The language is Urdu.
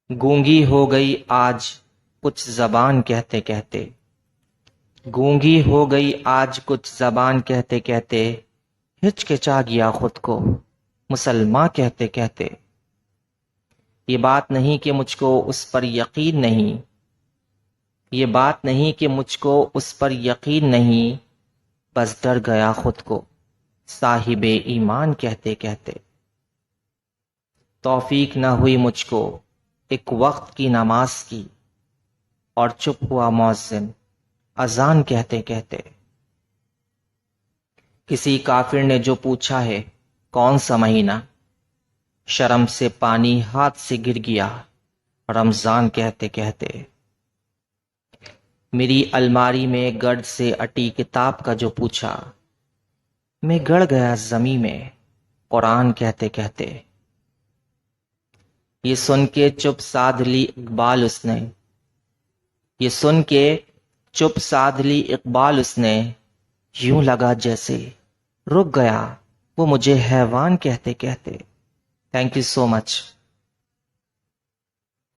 گونگی ہو گئی آج کچھ زبان کہتے کہتے، گونگی ہو گئی آج کچھ زبان کہتے کہتے، ہچکچا گیا خود کو مسلماں کہتے کہتے۔ یہ بات نہیں کہ مجھ کو اس پر یقین نہیں، یہ بات نہیں کہ مجھ کو اس پر یقین نہیں، بس ڈر گیا خود کو صاحب ایمان کہتے کہتے۔ توفیق نہ ہوئی مجھ کو ایک وقت کی نماز کی، اور چپ ہوا مؤذن اذان کہتے کہتے۔ کسی کافر نے جو پوچھا ہے کون سا مہینہ، شرم سے پانی ہاتھ سے گر گیا رمضان کہتے کہتے۔ میری الماری میں گرد سے اٹی کتاب کا جو پوچھا، میں گڑ گیا زمیں میں قرآن کہتے کہتے۔ یہ سن کے چپ سادھ لی اقبال اس نے، یہ سن کے چپ سادھ لی اقبال اس نے، یوں لگا جیسے رک گیا وہ مجھے حیوان کہتے کہتے۔ Thank you so much.